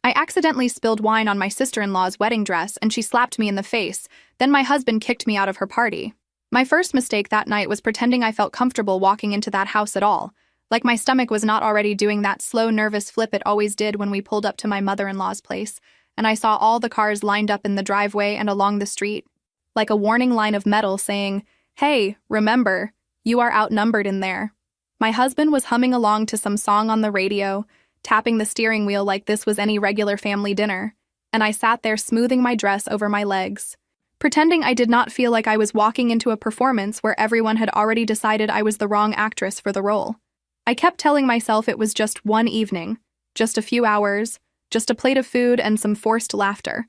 I accidentally spilled wine on my sister-in-law's wedding dress and she slapped me in the face. Then my husband kicked me out of her party. My first mistake that night was pretending I felt comfortable walking into that house at all. Like my stomach was not already doing that slow, nervous flip it always did when we pulled up to my mother-in-law's place, and I saw all the cars lined up in the driveway and along the street, like a warning line of metal saying, "Hey, remember, you are outnumbered in there." My husband was humming along to some song on the radio, tapping the steering wheel like this was any regular family dinner, and I sat there smoothing my dress over my legs, pretending I did not feel like I was walking into a performance where everyone had already decided I was the wrong actress for the role. I kept telling myself it was just one evening, just a few hours, just a plate of food and some forced laughter,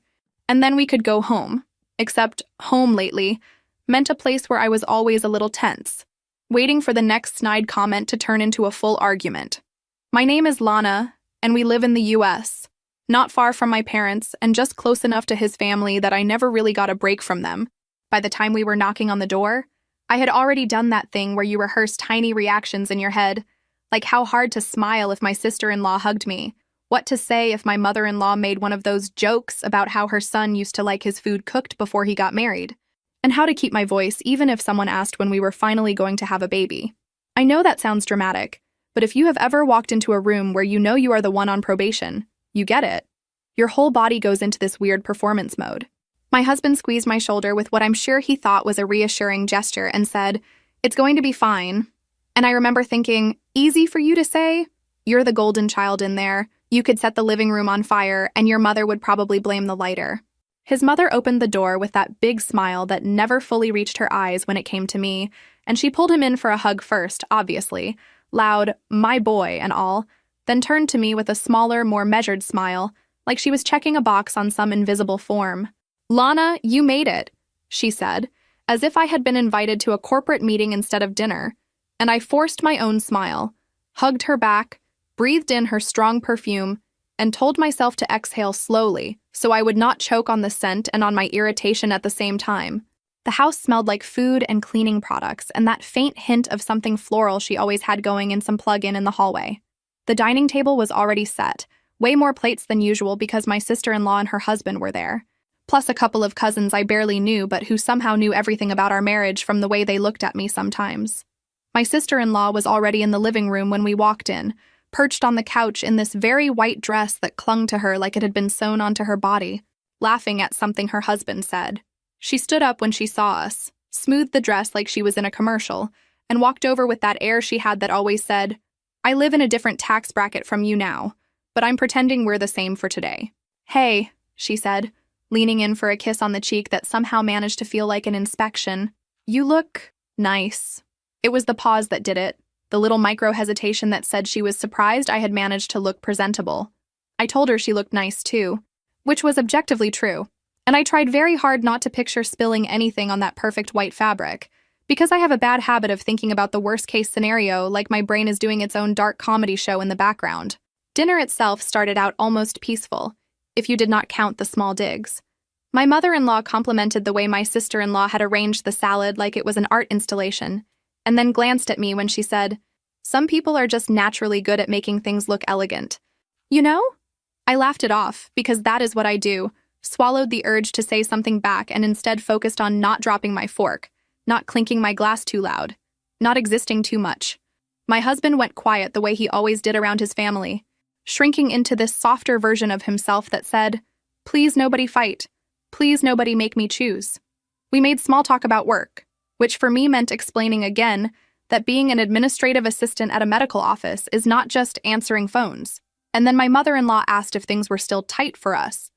and then we could go home. Except home lately meant a place where I was always a little tense, waiting for the next snide comment to turn into a full argument. My name is Lana, and we live in the US, not far from my parents and just close enough to his family that I never really got a break from them. By the time we were knocking on the door, I had already done that thing where you rehearse tiny reactions in your head, like how hard to smile if my sister-in-law hugged me, what to say if my mother-in-law made one of those jokes about how her son used to like his food cooked before he got married, and how to keep my voice even if someone asked when we were finally going to have a baby. I know that sounds dramatic, but if you have ever walked into a room where you know you are the one on probation, you get it. Your whole body goes into this weird performance mode. My husband squeezed my shoulder with what I'm sure he thought was a reassuring gesture and said, "It's going to be fine." And I remember thinking, easy for you to say? You're the golden child in there. You could set the living room on fire, and your mother would probably blame the lighter. His mother opened the door with that big smile that never fully reached her eyes when it came to me, and she pulled him in for a hug first, obviously, loud, "My boy," and all, then turned to me with a smaller, more measured smile, like she was checking a box on some invisible form. "Lana, you made it," she said, as if I had been invited to a corporate meeting instead of dinner, and I forced my own smile, hugged her back, breathed in her strong perfume, and told myself to exhale slowly so I would not choke on the scent and on my irritation at the same time. The house smelled like food and cleaning products and that faint hint of something floral she always had going in some plug-in in the hallway. The dining table was already set, way more plates than usual because my sister-in-law and her husband were there, plus a couple of cousins I barely knew but who somehow knew everything about our marriage from the way they looked at me sometimes. My sister-in-law was already in the living room when we walked in, perched on the couch in this very white dress that clung to her like it had been sewn onto her body, laughing at something her husband said. She stood up when she saw us, smoothed the dress like she was in a commercial, and walked over with that air she had that always said, "I live in a different tax bracket from you now, but I'm pretending we're the same for today." "Hey," she said, leaning in for a kiss on the cheek that somehow managed to feel like an inspection. "You look nice." It was the pause that did it, the little micro-hesitation that said she was surprised I had managed to look presentable. I told her she looked nice too, which was objectively true, and I tried very hard not to picture spilling anything on that perfect white fabric, because I have a bad habit of thinking about the worst-case scenario like my brain is doing its own dark comedy show in the background. Dinner itself started out almost peaceful, if you did not count the small digs. My mother-in-law complimented the way my sister-in-law had arranged the salad like it was an art installation, and then glanced at me when she said, "Some people are just naturally good at making things look elegant. You know?" I laughed it off, because that is what I do, swallowed the urge to say something back and instead focused on not dropping my fork, not clinking my glass too loud, not existing too much. My husband went quiet the way he always did around his family, shrinking into this softer version of himself that said, "Please nobody fight. Please nobody make me choose." We made small talk about work, which for me meant explaining again that being an administrative assistant at a medical office is not just answering phones. And then my mother-in-law asked if things were still tight for us,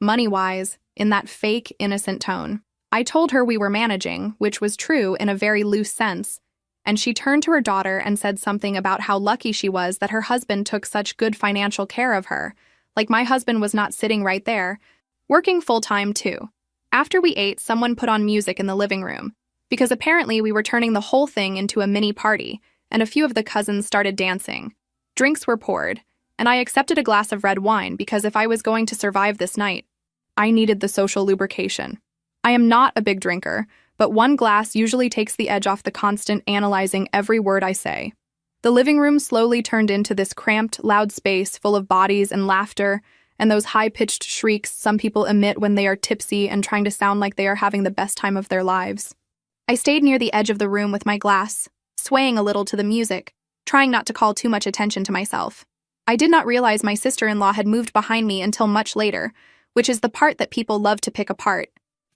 money-wise, in that fake, innocent tone. I told her we were managing, which was true in a very loose sense, and she turned to her daughter and said something about how lucky she was that her husband took such good financial care of her, like my husband was not sitting right there, working full-time too. After we ate, someone put on music in the living room, because apparently we were turning the whole thing into a mini party, and a few of the cousins started dancing. Drinks were poured, and I accepted a glass of red wine because if I was going to survive this night, I needed the social lubrication. I am not a big drinker, but one glass usually takes the edge off the constant analyzing every word I say. The living room slowly turned into this cramped, loud space full of bodies and laughter, and those high-pitched shrieks some people emit when they are tipsy and trying to sound like they are having the best time of their lives. I stayed near the edge of the room with my glass, swaying a little to the music, trying not to call too much attention to myself. I did not realize my sister-in-law had moved behind me until much later, which is the part that people love to pick apart.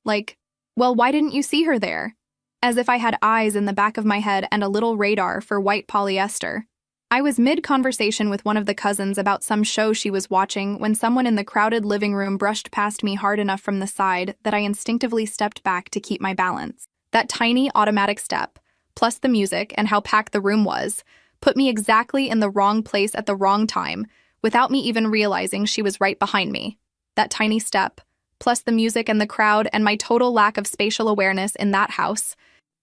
Like, well, why didn't you see her there? As if I had eyes in the back of my head and a little radar for white polyester. I was mid-conversation with one of the cousins about some show she was watching when someone in the crowded living room brushed past me hard enough from the side that I instinctively stepped back to keep my balance. That tiny automatic step, plus the music and how packed the room was, put me exactly in the wrong place at the wrong time, without me even realizing she was right behind me. That tiny step, plus the music and the crowd and my total lack of spatial awareness in that house,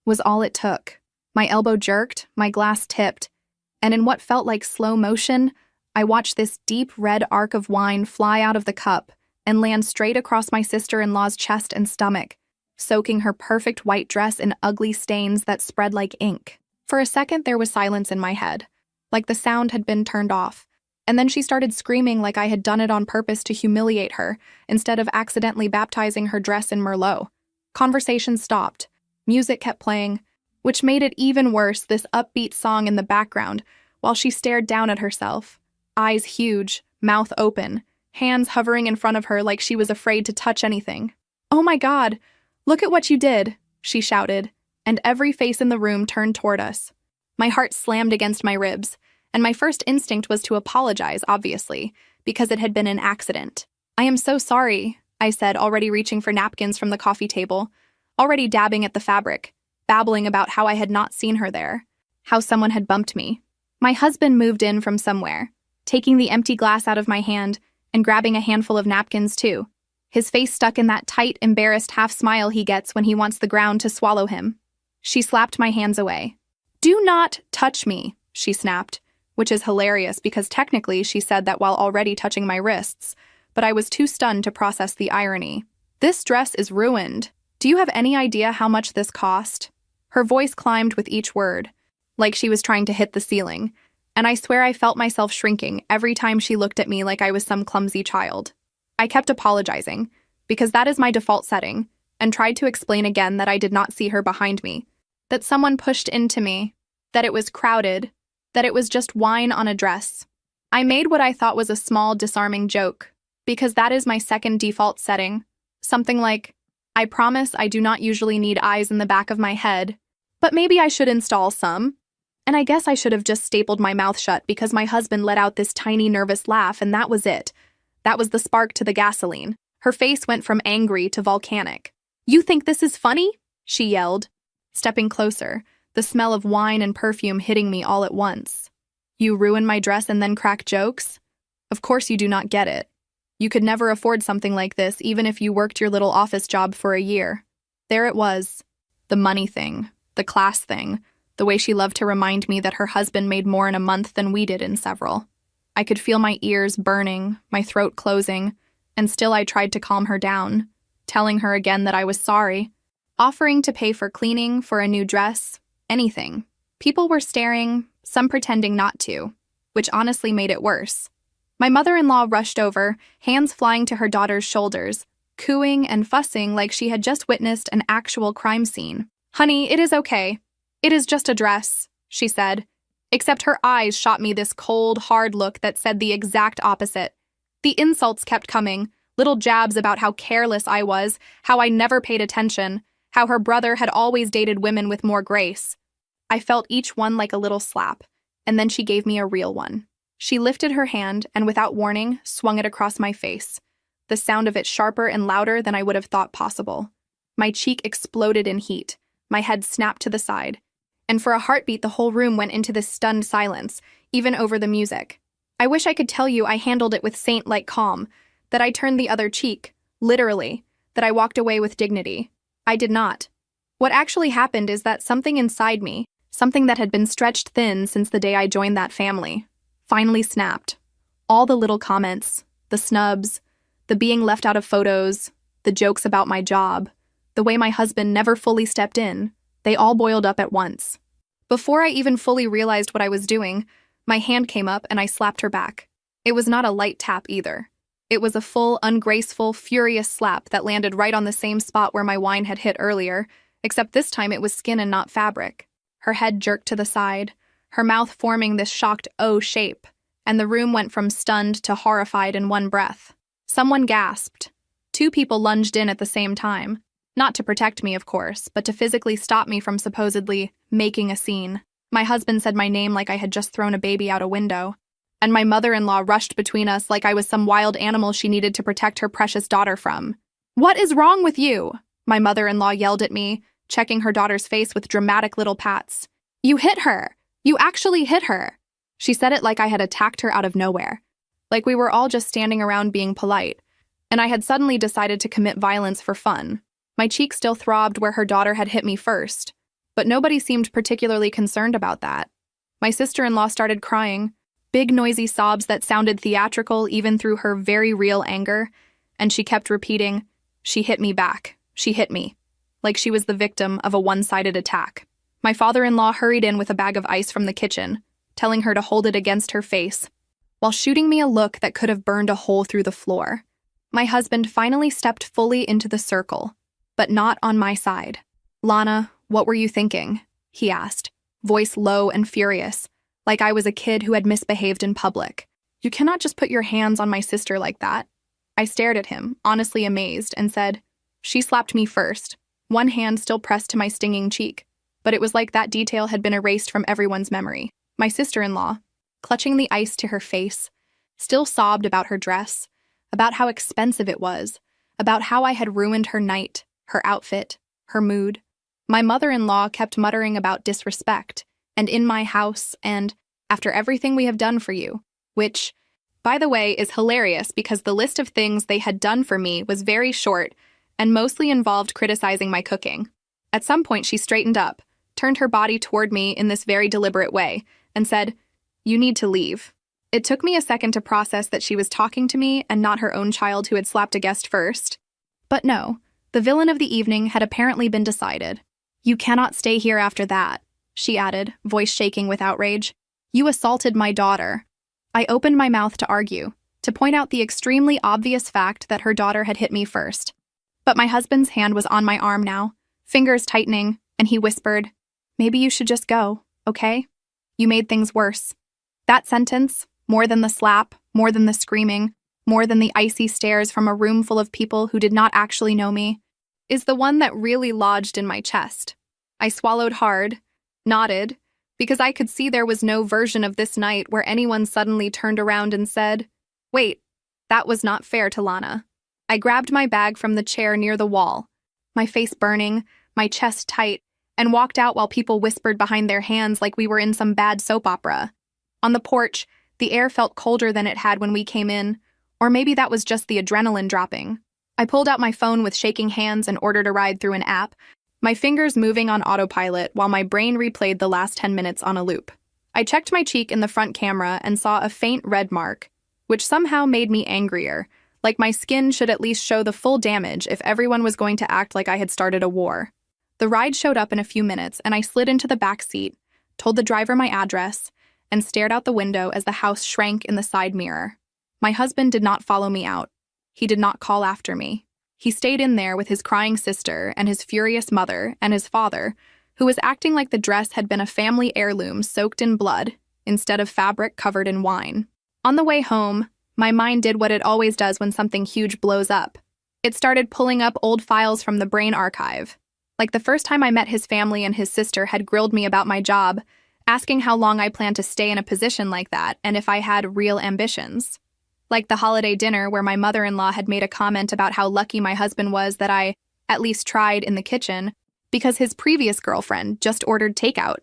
was all it took. My elbow jerked, my glass tipped, and in what felt like slow motion, I watched this deep red arc of wine fly out of the cup and land straight across my sister-in-law's chest and stomach, soaking her perfect white dress in ugly stains that spread like ink. For a second, there was silence in my head, like the sound had been turned off, and then she started screaming like I had done it on purpose to humiliate her, instead of accidentally baptizing her dress in Merlot. Conversation stopped. Music kept playing, which made it even worse, this upbeat song in the background, while she stared down at herself, eyes huge, mouth open, hands hovering in front of her like she was afraid to touch anything. "Oh my God, look at what you did," she shouted, and every face in the room turned toward us. My heart slammed against my ribs, and my first instinct was to apologize, obviously, because it had been an accident. "I am so sorry," I said, already reaching for napkins from the coffee table, already dabbing at the fabric, babbling about how I had not seen her there, how someone had bumped me. My husband moved in from somewhere, taking the empty glass out of my hand and grabbing a handful of napkins too, his face stuck in that tight, embarrassed half-smile he gets when he wants the ground to swallow him. She slapped my hands away. "Do not touch me," she snapped, which is hilarious because technically she said that while already touching my wrists, but I was too stunned to process the irony. "This dress is ruined. Do you have any idea how much this cost?" Her voice climbed with each word, like she was trying to hit the ceiling, and I swear I felt myself shrinking every time she looked at me like I was some clumsy child. I kept apologizing, because that is my default setting, and tried to explain again that I did not see her behind me, that someone pushed into me, that it was crowded, that it was just wine on a dress. I made what I thought was a small, disarming joke, because that is my second default setting, something like, "I promise I do not usually need eyes in the back of my head, but maybe I should install some." And I guess I should have just stapled my mouth shut because my husband let out this tiny nervous laugh and that was it. That was the spark to the gasoline. Her face went from angry to volcanic. "You think this is funny?" she yelled, stepping closer, the smell of wine and perfume hitting me all at once. "You ruin my dress and then crack jokes? Of course you do not get it. You could never afford something like this even if you worked your little office job for a year." There it was. The money thing, the class thing, the way she loved to remind me that her husband made more in a month than we did in several. I could feel my ears burning, my throat closing, and still I tried to calm her down, telling her again that I was sorry, offering to pay for cleaning, for a new dress, anything. People were staring, some pretending not to, which honestly made it worse. My mother-in-law rushed over, hands flying to her daughter's shoulders, cooing and fussing like she had just witnessed an actual crime scene. "Honey, it is okay. It is just a dress," she said, except her eyes shot me this cold, hard look that said the exact opposite. The insults kept coming, little jabs about how careless I was, how I never paid attention, how her brother had always dated women with more grace. I felt each one like a little slap, and then she gave me a real one. She lifted her hand and, without warning, swung it across my face, the sound of it sharper and louder than I would have thought possible. My cheek exploded in heat, my head snapped to the side, and for a heartbeat the whole room went into this stunned silence, even over the music. I wish I could tell you I handled it with saint-like calm, that I turned the other cheek, literally, that I walked away with dignity. I did not. What actually happened is that something inside me, something that had been stretched thin since the day I joined that family, finally snapped. All the little comments, the snubs, the being left out of photos, the jokes about my job, the way my husband never fully stepped in, they all boiled up at once. Before I even fully realized what I was doing, my hand came up and I slapped her back. It was not a light tap either. It was a full, ungraceful, furious slap that landed right on the same spot where my wine had hit earlier, except this time it was skin and not fabric. Her head jerked to the side, her mouth forming this shocked O shape, and the room went from stunned to horrified in one breath. Someone gasped. 2 people lunged in at the same time. Not to protect me, of course, but to physically stop me from supposedly making a scene. My husband said my name like I had just thrown a baby out a window, and my mother-in-law rushed between us like I was some wild animal she needed to protect her precious daughter from. "What is wrong with you?" My mother-in-law yelled at me, checking her daughter's face with dramatic little pats. "You hit her! You actually hit her!" She said it like I had attacked her out of nowhere, like we were all just standing around being polite, and I had suddenly decided to commit violence for fun. My cheek still throbbed where her daughter had hit me first, but nobody seemed particularly concerned about that. My sister-in-law started crying, big noisy sobs that sounded theatrical even through her very real anger, and she kept repeating, "She hit me back. She hit me," like she was the victim of a one-sided attack. My father-in-law hurried in with a bag of ice from the kitchen, telling her to hold it against her face, while shooting me a look that could have burned a hole through the floor. My husband finally stepped fully into the circle, but not on my side. "Lana, what were you thinking?" he asked, voice low and furious, like I was a kid who had misbehaved in public. "You cannot just put your hands on my sister like that." I stared at him, honestly amazed, and said, "She slapped me first," one hand still pressed to my stinging cheek, but it was like that detail had been erased from everyone's memory. My sister-in-law, clutching the ice to her face, still sobbed about her dress, about how expensive it was, about how I had ruined her night, her outfit, her mood. My mother-in-law kept muttering about disrespect, and in my house, and after everything we have done for you, which, by the way, is hilarious because the list of things they had done for me was very short and mostly involved criticizing my cooking. At some point, she straightened up, turned her body toward me in this very deliberate way, and said, "You need to leave." It took me a second to process that she was talking to me and not her own child who had slapped a guest first. But no, the villain of the evening had apparently been decided. "You cannot stay here after that," she added, voice shaking with outrage. "You assaulted my daughter." I opened my mouth to argue, to point out the extremely obvious fact that her daughter had hit me first. But my husband's hand was on my arm now, fingers tightening, and he whispered, "Maybe you should just go, okay? You made things worse." That sentence, more than the slap, more than the screaming, more than the icy stares from a room full of people who did not actually know me, is the one that really lodged in my chest. I swallowed hard, nodded, because I could see there was no version of this night where anyone suddenly turned around and said, "Wait, that was not fair to Lana." I grabbed my bag from the chair near the wall, my face burning, my chest tight, and walked out while people whispered behind their hands like we were in some bad soap opera. On the porch, the air felt colder than it had when we came in, or maybe that was just the adrenaline dropping. I pulled out my phone with shaking hands and ordered a ride through an app, my fingers moving on autopilot while my brain replayed the last 10 minutes on a loop. I checked my cheek in the front camera and saw a faint red mark, which somehow made me angrier, like my skin should at least show the full damage if everyone was going to act like I had started a war. The ride showed up in a few minutes, and I slid into the back seat, told the driver my address, and stared out the window as the house shrank in the side mirror. My husband did not follow me out. He did not call after me. He stayed in there with his crying sister and his furious mother and his father, who was acting like the dress had been a family heirloom soaked in blood instead of fabric covered in wine. On the way home, my mind did what it always does when something huge blows up. It started pulling up old files from the brain archive. Like the first time I met his family and his sister had grilled me about my job, asking how long I planned to stay in a position like that and if I had real ambitions. Like the holiday dinner where my mother-in-law had made a comment about how lucky my husband was that I at least tried in the kitchen because his previous girlfriend just ordered takeout,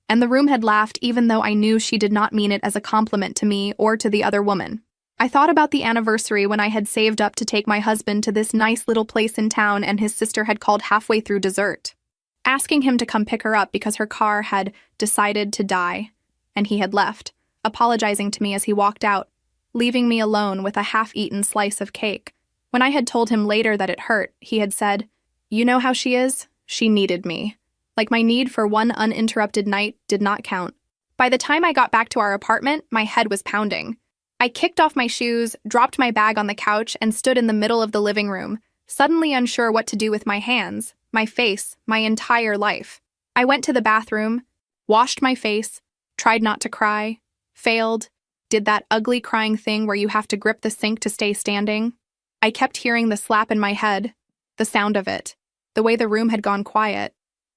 and the room had laughed even though I knew she did not mean it as a compliment to me or to the other woman. I thought about the anniversary when I had saved up to take my husband to this nice little place in town and his sister had called halfway through dessert, asking him to come pick her up because her car had decided to die, and he had left, apologizing to me as he walked out, leaving me alone with a half-eaten slice of cake. When I had told him later that it hurt, he had said, "You know how she is? She needed me. Like my need for one uninterrupted night did not count." By the time I got back to our apartment, my head was pounding. I kicked off my shoes, dropped my bag on the couch, and stood in the middle of the living room, suddenly unsure what to do with my hands, my face, my entire life. I went to the bathroom, washed my face, tried not to cry, failed, did that ugly crying thing where you have to grip the sink to stay standing. I kept hearing the slap in my head, the sound of it, the way the room had gone quiet,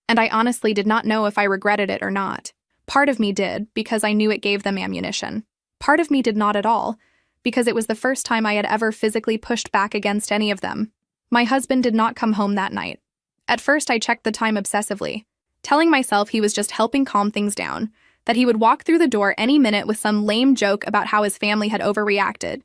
and I honestly did not know if I regretted it or not. Part of me did, because I knew it gave them ammunition. Part of me did not at all, because it was the first time I had ever physically pushed back against any of them. My husband did not come home that night. At first, I checked the time obsessively, telling myself he was just helping calm things down, that he would walk through the door any minute with some lame joke about how his family had overreacted.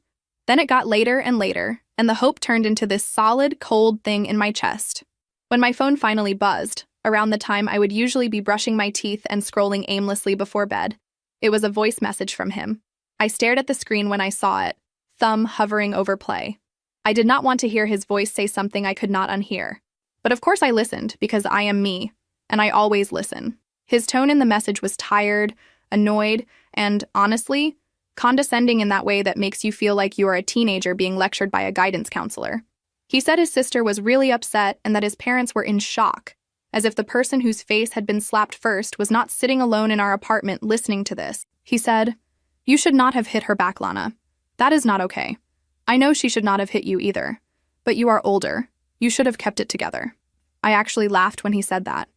Then it got later and later, and the hope turned into this solid, cold thing in my chest. When my phone finally buzzed, around the time I would usually be brushing my teeth and scrolling aimlessly before bed, it was a voice message from him. I stared at the screen when I saw it, thumb hovering over play. I did not want to hear his voice say something I could not unhear. But of course I listened, because I am me, and I always listen. His tone in the message was tired, annoyed, and, honestly, condescending in that way that makes you feel like you are a teenager being lectured by a guidance counselor. He said his sister was really upset and that his parents were in shock, as if the person whose face had been slapped first was not sitting alone in our apartment listening to this. He said, "You should not have hit her back, Lana. That is not okay. I know she should not have hit you either. But you are older. You should have kept it together." I actually laughed when he said that.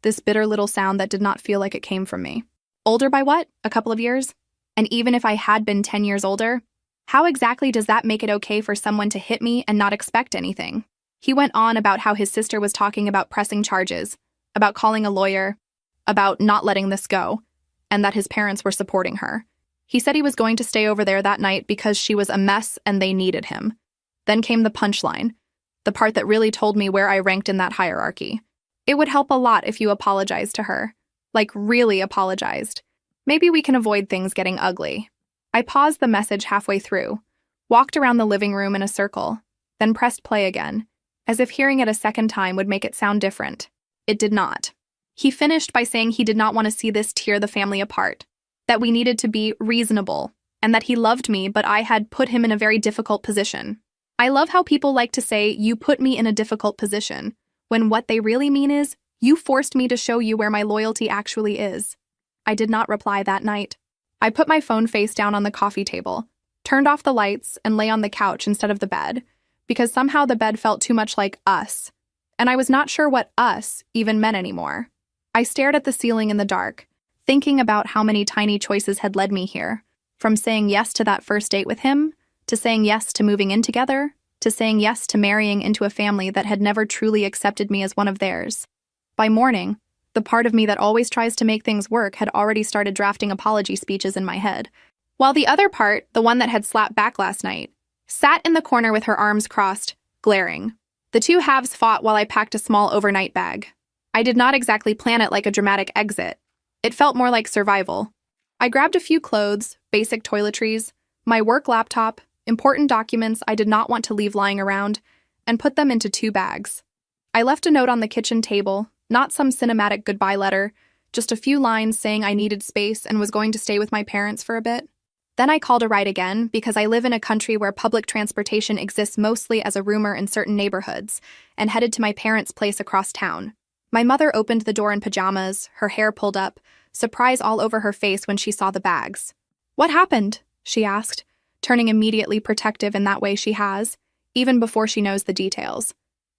This bitter little sound that did not feel like it came from me. Older by what? A couple of years? And even if I had been 10 years older, how exactly does that make it okay for someone to hit me and not expect anything? He went on about how his sister was talking about pressing charges, about calling a lawyer, about not letting this go, and that his parents were supporting her. He said he was going to stay over there that night because she was a mess and they needed him. Then came the punchline, the part that really told me where I ranked in that hierarchy. It would help a lot if you apologized to her. Like, really apologized. Maybe we can avoid things getting ugly. I paused the message halfway through, walked around the living room in a circle, then pressed play again, as if hearing it a second time would make it sound different. It did not. He finished by saying he did not want to see this tear the family apart, that we needed to be reasonable, and that he loved me, but I had put him in a very difficult position. I love how people like to say, "You put me in a difficult position," when what they really mean is, "You forced me to show you where my loyalty actually is." I did not reply that night. I put my phone face down on the coffee table, turned off the lights, and lay on the couch instead of the bed, because somehow the bed felt too much like us, and I was not sure what us even meant anymore. I stared at the ceiling in the dark, thinking about how many tiny choices had led me here, from saying yes to that first date with him, to saying yes to moving in together, to saying yes to marrying into a family that had never truly accepted me as one of theirs. By morning, the part of me that always tries to make things work had already started drafting apology speeches in my head, while the other part, the one that had slapped back last night, sat in the corner with her arms crossed, glaring. The two halves fought while I packed a small overnight bag. I did not exactly plan it like a dramatic exit. It felt more like survival. I grabbed a few clothes, basic toiletries, my work laptop, important documents I did not want to leave lying around, and put them into 2 bags. I left a note on the kitchen table, not some cinematic goodbye letter, just a few lines saying I needed space and was going to stay with my parents for a bit. Then I called a ride again because I live in a country where public transportation exists mostly as a rumor in certain neighborhoods, and headed to my parents' place across town. My mother opened the door in pajamas, her hair pulled up, surprise all over her face when she saw the bags. "What happened?" she asked, turning immediately protective in that way she has, even before she knows the details.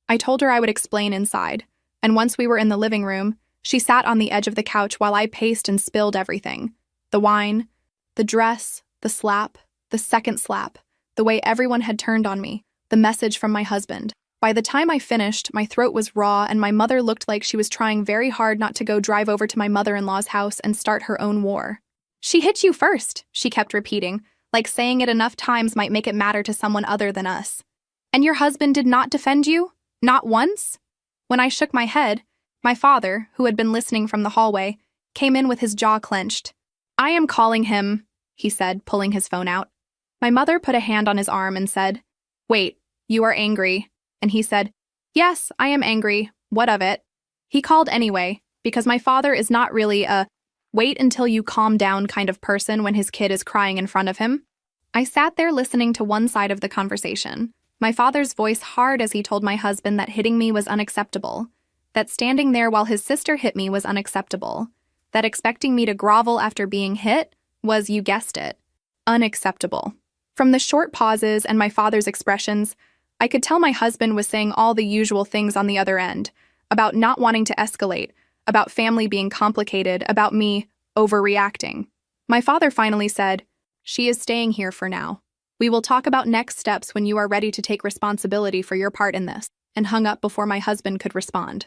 I told her I would explain inside, and once we were in the living room, she sat on the edge of the couch while I paced and spilled everything. The wine, the dress, the slap, the second slap, the way everyone had turned on me, the message from my husband. By the time I finished, my throat was raw and my mother looked like she was trying very hard not to go drive over to my mother-in-law's house and start her own war. "She hit you first," she kept repeating, like saying it enough times might make it matter to someone other than us. "And your husband did not defend you? Not once?" When I shook my head, my father, who had been listening from the hallway, came in with his jaw clenched. "I am calling him," he said, pulling his phone out. My mother put a hand on his arm and said, "Wait, you are angry." And he said, "Yes, I am angry. What of it?" He called anyway, because my father is not really a wait until you calm down kind of person when his kid is crying in front of him. I sat there listening to one side of the conversation, my father's voice hard as he told my husband that hitting me was unacceptable, that standing there while his sister hit me was unacceptable, that expecting me to grovel after being hit was, you guessed it, unacceptable. From the short pauses and my father's expressions, I could tell my husband was saying all the usual things on the other end, about not wanting to escalate, about family being complicated, about me overreacting. My father finally said, "She is staying here for now. We will talk about next steps when you are ready to take responsibility for your part in this," and hung up before my husband could respond.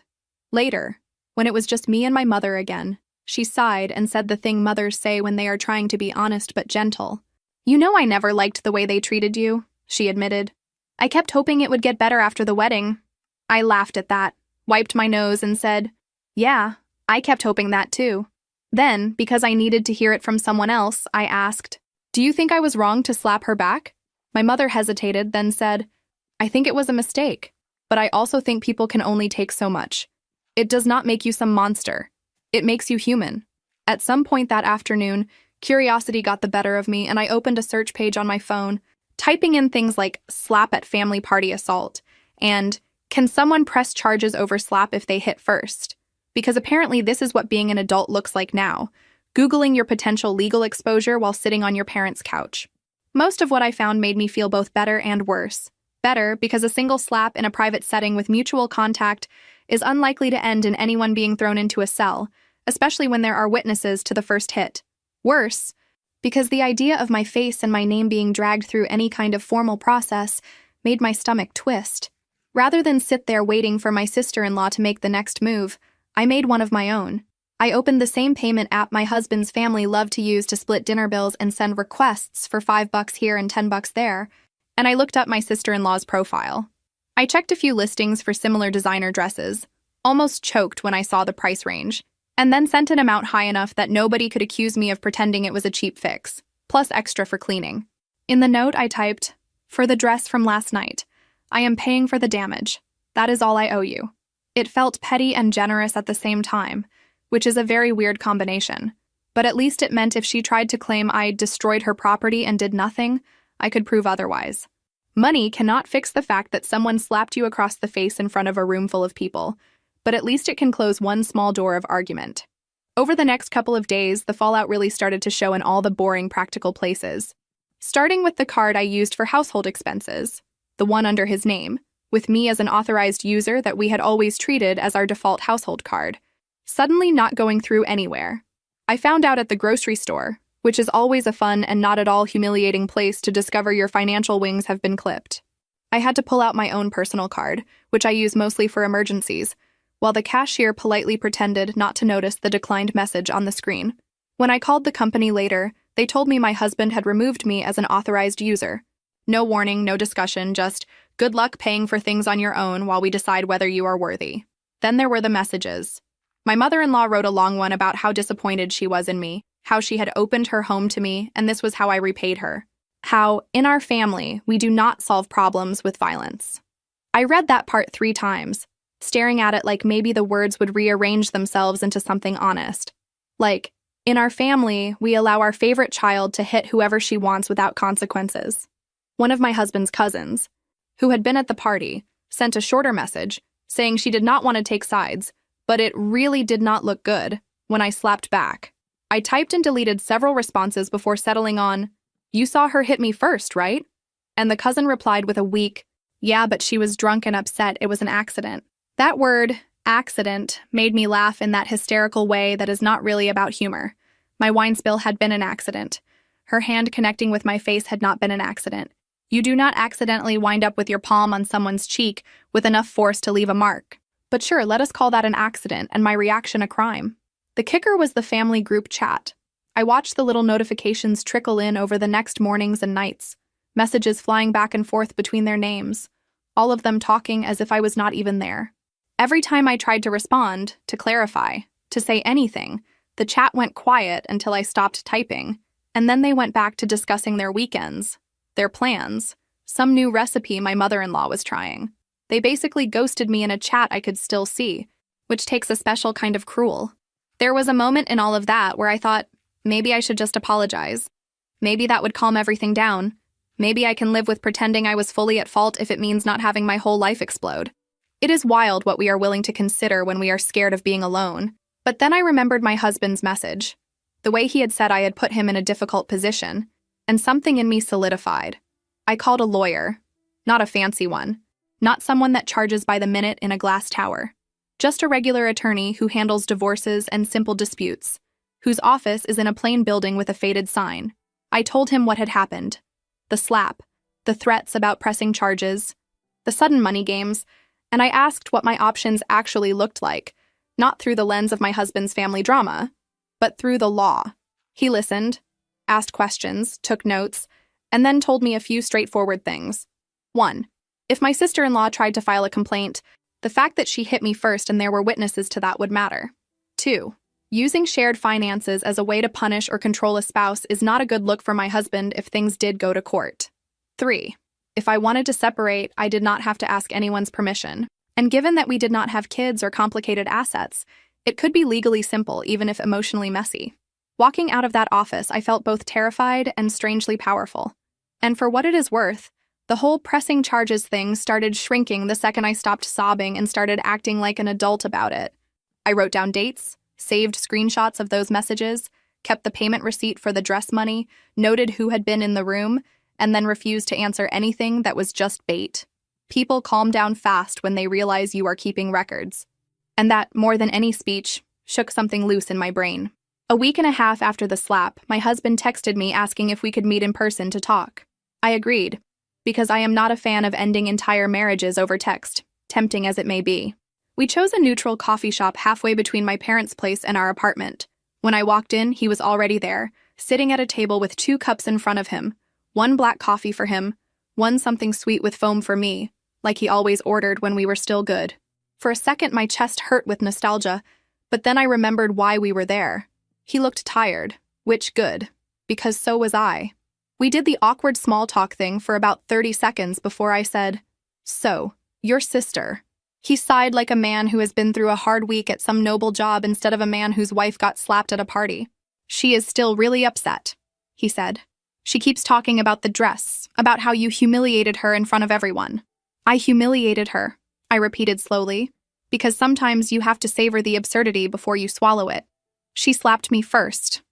Later, when it was just me and my mother again, she sighed and said the thing mothers say when they are trying to be honest but gentle. "You know I never liked the way they treated you," she admitted. "I kept hoping it would get better after the wedding." I laughed at that, wiped my nose, and said, "Yeah, I kept hoping that too." Then, because I needed to hear it from someone else, I asked, "Do you think I was wrong to slap her back?" My mother hesitated, then said, "I think it was a mistake, but I also think people can only take so much. It does not make you some monster. It makes you human." At some point that afternoon, curiosity got the better of me, and I opened a search page on my phone, typing in things like "slap at family party assault" and "can someone press charges over slap if they hit first?" Because apparently this is what being an adult looks like now, Googling your potential legal exposure while sitting on your parents' couch. Most of what I found made me feel both better and worse. Better because a single slap in a private setting with mutual contact is unlikely to end in anyone being thrown into a cell, especially when there are witnesses to the first hit. Worse, because the idea of my face and my name being dragged through any kind of formal process made my stomach twist. Rather than sit there waiting for my sister-in-law to make the next move, I made one of my own. I opened the same payment app my husband's family loved to use to split dinner bills and send requests for $5 here and $10 there, and I looked up my sister-in-law's profile. I checked a few listings for similar designer dresses, almost choked when I saw the price range, and then sent an amount high enough that nobody could accuse me of pretending it was a cheap fix, plus extra for cleaning. In the note I typed, "For the dress from last night, I am paying for the damage. That is all I owe you." It felt petty and generous at the same time, which is a very weird combination. But at least it meant if she tried to claim I destroyed her property and did nothing, I could prove otherwise. Money cannot fix the fact that someone slapped you across the face in front of a room full of people, but at least it can close one small door of argument. Over the next couple of days, the fallout really started to show in all the boring practical places. Starting with the card I used for household expenses, the one under his name, with me as an authorized user that we had always treated as our default household card, suddenly not going through anywhere. I found out at the grocery store, which is always a fun and not at all humiliating place to discover your financial wings have been clipped. I had to pull out my own personal card, which I use mostly for emergencies, while the cashier politely pretended not to notice the declined message on the screen. When I called the company later, they told me my husband had removed me as an authorized user. No warning, no discussion, just good luck paying for things on your own while we decide whether you are worthy. Then there were the messages. My mother-in-law wrote a long one about how disappointed she was in me, how she had opened her home to me, and this was how I repaid her. How, in our family, we do not solve problems with violence. I read that part 3 times, staring at it like maybe the words would rearrange themselves into something honest. Like, in our family, we allow our favorite child to hit whoever she wants without consequences. One of my husband's cousins, who had been at the party, sent a shorter message saying she did not want to take sides, but it really did not look good when I slapped back. I typed and deleted several responses before settling on, "You saw her hit me first, right?" And the cousin replied with a weak, "Yeah, but she was drunk and upset. It was an accident." That word, accident, made me laugh in that hysterical way that is not really about humor. My wine spill had been an accident. Her hand connecting with my face had not been an accident. You do not accidentally wind up with your palm on someone's cheek with enough force to leave a mark. But sure, let us call that an accident and my reaction a crime. The kicker was the family group chat. I watched the little notifications trickle in over the next mornings and nights, messages flying back and forth between their names, all of them talking as if I was not even there. Every time I tried to respond, to clarify, to say anything, the chat went quiet until I stopped typing, and then they went back to discussing their weekends, their plans, some new recipe my mother-in-law was trying. They basically ghosted me in a chat I could still see, which takes a special kind of cruel. There was a moment in all of that where I thought, maybe I should just apologize. Maybe that would calm everything down. Maybe I can live with pretending I was fully at fault if it means not having my whole life explode. It is wild what we are willing to consider when we are scared of being alone. But then I remembered my husband's message. The way he had said I had put him in a difficult position, and something in me solidified. I called a lawyer. Not a fancy one. Not someone that charges by the minute in a glass tower. Just a regular attorney who handles divorces and simple disputes, whose office is in a plain building with a faded sign. I told him what had happened. The slap, the threats about pressing charges, the sudden money games, and I asked what my options actually looked like, not through the lens of my husband's family drama, but through the law. He listened, asked questions, took notes, and then told me a few straightforward things. 1. If my sister-in-law tried to file a complaint, the fact that she hit me first and there were witnesses to that would matter. 2. Using shared finances as a way to punish or control a spouse is not a good look for my husband if things did go to court. 3. If I wanted to separate, I did not have to ask anyone's permission. And given that we did not have kids or complicated assets, it could be legally simple even if emotionally messy. Walking out of that office, I felt both terrified and strangely powerful. And for what it is worth, the whole pressing charges thing started shrinking the second I stopped sobbing and started acting like an adult about it. I wrote down dates, saved screenshots of those messages, kept the payment receipt for the dress money, noted who had been in the room, and then refused to answer anything that was just bait. People calm down fast when they realize you are keeping records. And that, more than any speech, shook something loose in my brain. A week and a half after the slap, my husband texted me asking if we could meet in person to talk. I agreed, because I am not a fan of ending entire marriages over text, tempting as it may be. We chose a neutral coffee shop halfway between my parents' place and our apartment. When I walked in, he was already there, sitting at a table with 2 cups in front of him, 1 black coffee for him, 1 something sweet with foam for me, like he always ordered when we were still good. For a second, my chest hurt with nostalgia, but then I remembered why we were there. He looked tired, which good, because so was I. We did the awkward small talk thing for about 30 seconds before I said, "So, your sister." He sighed like a man who has been through a hard week at some noble job instead of a man whose wife got slapped at a party. "She is still really upset," he said. "She keeps talking about the dress, about how you humiliated her in front of everyone." "I humiliated her," I repeated slowly, because sometimes you have to savor the absurdity before you swallow it. "She slapped me first,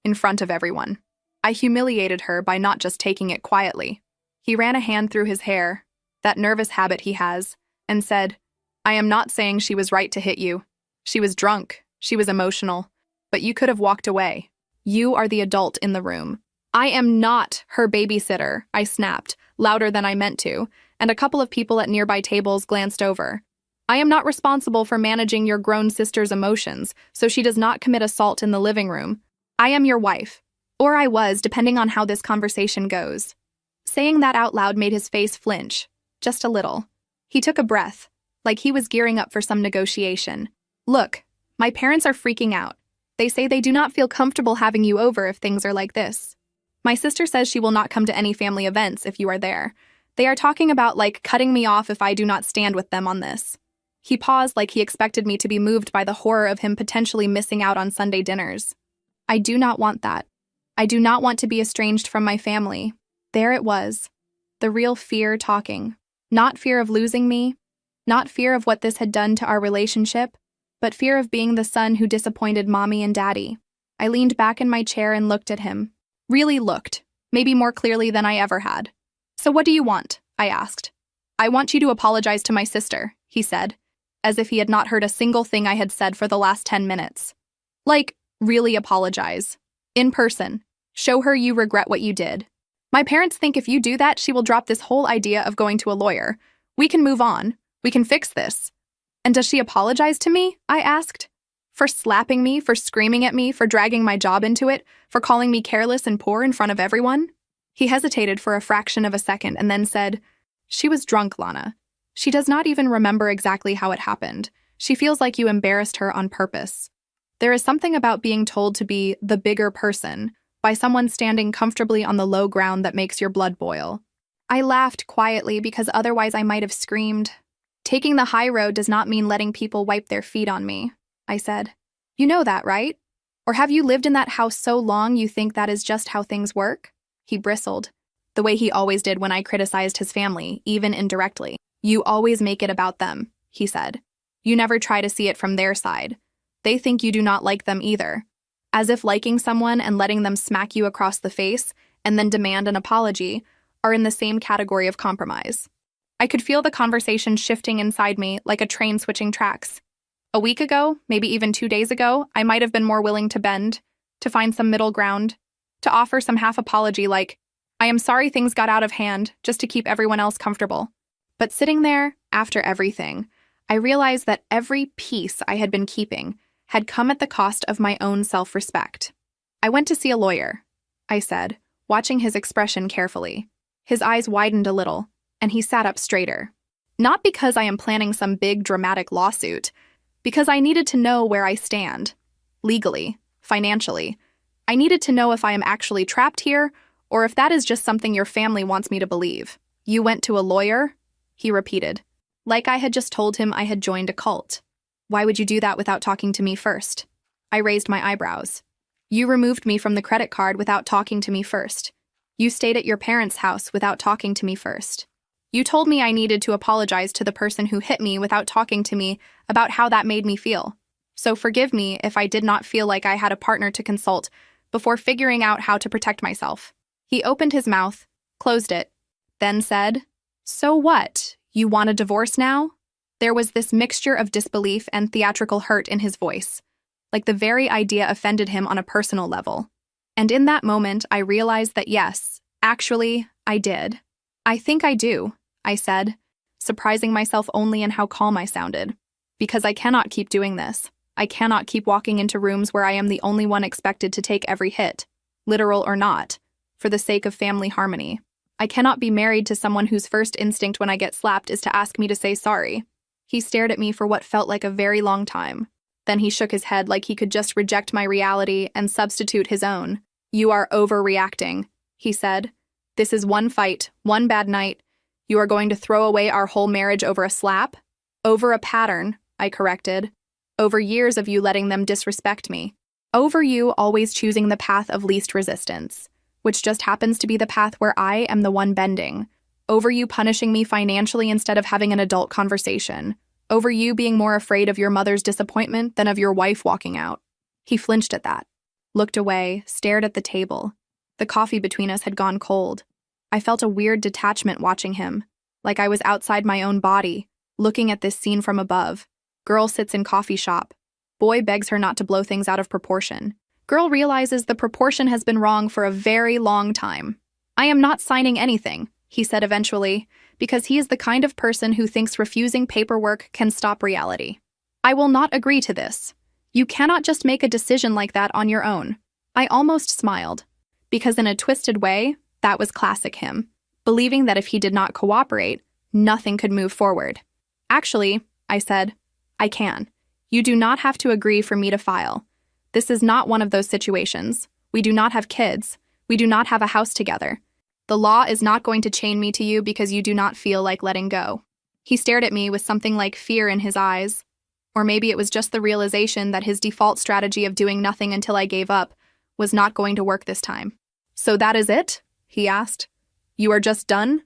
in front of everyone. I humiliated her by not just taking it quietly." He ran a hand through his hair, that nervous habit he has, and said, "I am not saying she was right to hit you. She was drunk, she was emotional, but you could have walked away. You are the adult in the room." "I am not her babysitter," I snapped, louder than I meant to, and a couple of people at nearby tables glanced over. "I am not responsible for managing your grown sister's emotions, so she does not commit assault in the living room. I am your wife. Or I was, depending on how this conversation goes." Saying that out loud made his face flinch, just a little. He took a breath, like he was gearing up for some negotiation. "Look, my parents are freaking out. They say they do not feel comfortable having you over if things are like this. My sister says she will not come to any family events if you are there. They are talking about, like, cutting me off if I do not stand with them on this." He paused like he expected me to be moved by the horror of him potentially missing out on Sunday dinners. "I do not want that. I do not want to be estranged from my family." There it was. The real fear talking. Not fear of losing me, not fear of what this had done to our relationship, but fear of being the son who disappointed mommy and daddy. I leaned back in my chair and looked at him. Really looked, maybe more clearly than I ever had. "So what do you want?" I asked. "I want you to apologize to my sister," he said, as if he had not heard a single thing I had said for the last 10 minutes. "Like, really apologize. In person. Show her you regret what you did. My parents think if you do that, she will drop this whole idea of going to a lawyer. We can move on. We can fix this." "And does she apologize to me?" I asked. "For slapping me, for screaming at me, for dragging my job into it, for calling me careless and poor in front of everyone?" He hesitated for a fraction of a second and then said, "She was drunk, Lana. She does not even remember exactly how it happened. She feels like you embarrassed her on purpose. There is something about being told to be the bigger person by someone standing comfortably on the low ground that makes your blood boil." I laughed quietly because otherwise I might have screamed. "Taking the high road does not mean letting people wipe their feet on me," I said. "You know that, right? Or have you lived in that house so long you think that is just how things work?" He bristled, the way he always did when I criticized his family, even indirectly. You always make it about them, he said. You never try to see it from their side. They think you do not like them either. As if liking someone and letting them smack you across the face and then demand an apology are in the same category of compromise. I could feel the conversation shifting inside me like a train switching tracks. A week ago, maybe even 2 days ago, I might have been more willing to bend, to find some middle ground, to offer some half apology like, I am sorry things got out of hand, just to keep everyone else comfortable. But sitting there, after everything, I realized that every piece I had been keeping had come at the cost of my own self-respect. I went to see a lawyer, I said, watching his expression carefully. His eyes widened a little, and he sat up straighter. Not because I am planning some big dramatic lawsuit, because I needed to know where I stand. Legally, financially. I needed to know if I am actually trapped here, or if that is just something your family wants me to believe. You went to a lawyer? He repeated, like I had just told him I had joined a cult. Why would you do that without talking to me first? I raised my eyebrows. You removed me from the credit card without talking to me first. You stayed at your parents' house without talking to me first. You told me I needed to apologize to the person who hit me without talking to me about how that made me feel. So forgive me if I did not feel like I had a partner to consult before figuring out how to protect myself. He opened his mouth, closed it, then said, So what? You want a divorce now? There was this mixture of disbelief and theatrical hurt in his voice, like the very idea offended him on a personal level. And in that moment, I realized that yes, actually, I did. I think I do, I said, surprising myself only in how calm I sounded. Because I cannot keep doing this. I cannot keep walking into rooms where I am the only one expected to take every hit, literal or not, for the sake of family harmony. I cannot be married to someone whose first instinct when I get slapped is to ask me to say sorry. He stared at me for what felt like a very long time. Then he shook his head like he could just reject my reality and substitute his own. You are overreacting, he said. This is one fight, one bad night. You are going to throw away our whole marriage over a slap? Over a pattern, I corrected. Over years of you letting them disrespect me. Over you always choosing the path of least resistance, which just happens to be the path where I am the one bending. Over you punishing me financially instead of having an adult conversation. Over you being more afraid of your mother's disappointment than of your wife walking out. He flinched at that, looked away, stared at the table. The coffee between us had gone cold. I felt a weird detachment watching him, like I was outside my own body, looking at this scene from above. Girl sits in coffee shop. Boy begs her not to blow things out of proportion. Girl realizes the proportion has been wrong for a very long time. I am not signing anything, he said eventually, because he is the kind of person who thinks refusing paperwork can stop reality. I will not agree to this. You cannot just make a decision like that on your own. I almost smiled, because in a twisted way, that was classic him, believing that if he did not cooperate, nothing could move forward. Actually, I said, I can. You do not have to agree for me to file. This is not one of those situations. We do not have kids. We do not have a house together. The law is not going to chain me to you because you do not feel like letting go. He stared at me with something like fear in his eyes. Or maybe it was just the realization that his default strategy of doing nothing until I gave up was not going to work this time. So that is it? He asked. You are just done?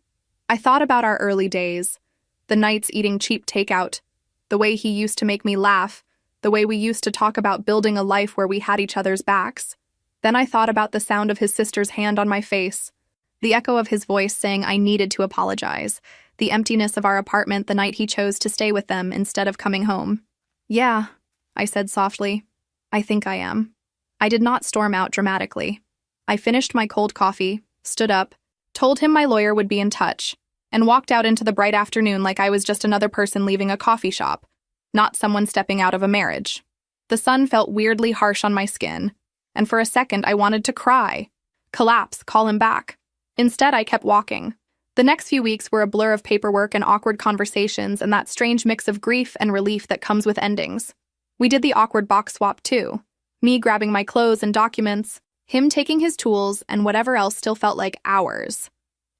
I thought about our early days, the nights eating cheap takeout, the way he used to make me laugh, the way we used to talk about building a life where we had each other's backs. Then I thought about the sound of his sister's hand on my face, the echo of his voice saying I needed to apologize, the emptiness of our apartment the night he chose to stay with them instead of coming home. Yeah, I said softly. I think I am. I did not storm out dramatically. I finished my cold coffee, stood up, told him my lawyer would be in touch, and walked out into the bright afternoon like I was just another person leaving a coffee shop, not someone stepping out of a marriage. The sun felt weirdly harsh on my skin, and for a second I wanted to cry, collapse, call him back. Instead, I kept walking. The next few weeks were a blur of paperwork and awkward conversations and that strange mix of grief and relief that comes with endings. We did the awkward box swap too, me grabbing my clothes and documents, him taking his tools, and whatever else still felt like hours.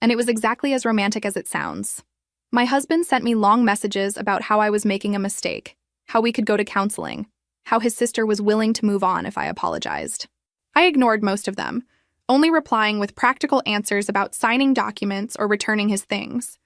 And it was exactly as romantic as it sounds. My husband sent me long messages about how I was making a mistake, how we could go to counseling, how his sister was willing to move on if I apologized. I ignored most of them, only replying with practical answers about signing documents or returning his things.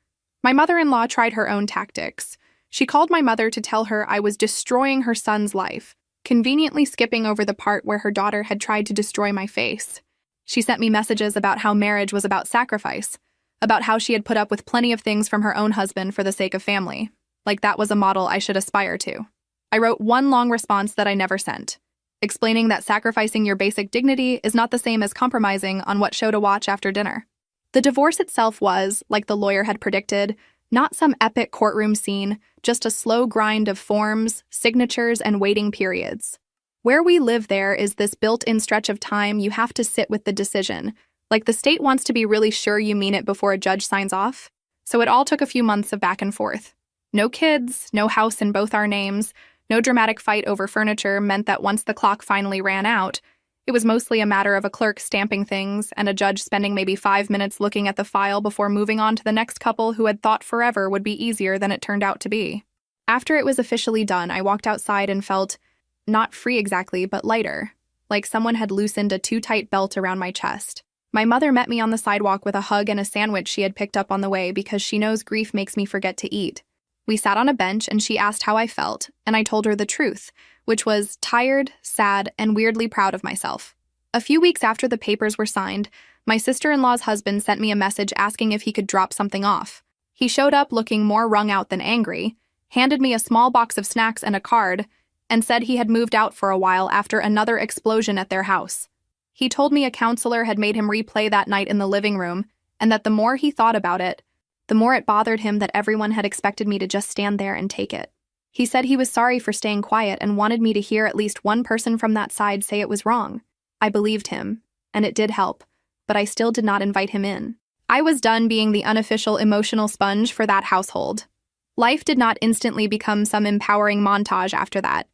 My mother-in-law tried her own tactics. She called my mother to tell her I was destroying her son's life, conveniently skipping over the part where her daughter had tried to destroy my face. She sent me messages about how marriage was about sacrifice, about how she had put up with plenty of things from her own husband for the sake of family, like that was a model I should aspire to. I wrote one long response that I never sent, explaining that sacrificing your basic dignity is not the same as compromising on what show to watch after dinner. The divorce itself was, like the lawyer had predicted, not some epic courtroom scene, just a slow grind of forms, signatures, and waiting periods. Where we live there is this built-in stretch of time you have to sit with the decision, like the state wants to be really sure you mean it before a judge signs off. So it all took a few months of back and forth. No kids, no house in both our names, no dramatic fight over furniture meant that once the clock finally ran out, it was mostly a matter of a clerk stamping things and a judge spending maybe 5 minutes looking at the file before moving on to the next couple who had thought forever would be easier than it turned out to be. After it was officially done, I walked outside and felt, not free exactly, but lighter, like someone had loosened a too tight belt around my chest. My mother met me on the sidewalk with a hug and a sandwich she had picked up on the way because she knows grief makes me forget to eat. We sat on a bench and she asked how I felt, and I told her the truth, which was tired, sad, and weirdly proud of myself. A few weeks after the papers were signed, my sister-in-law's husband sent me a message asking if he could drop something off. He showed up looking more wrung out than angry, handed me a small box of snacks and a card, and said he had moved out for a while after another explosion at their house. He told me a counselor had made him replay that night in the living room, and that the more he thought about it, the more it bothered him that everyone had expected me to just stand there and take it. He said he was sorry for staying quiet and wanted me to hear at least one person from that side say it was wrong. I believed him, and it did help, but I still did not invite him in. I was done being the unofficial emotional sponge for that household. Life did not instantly become some empowering montage after that.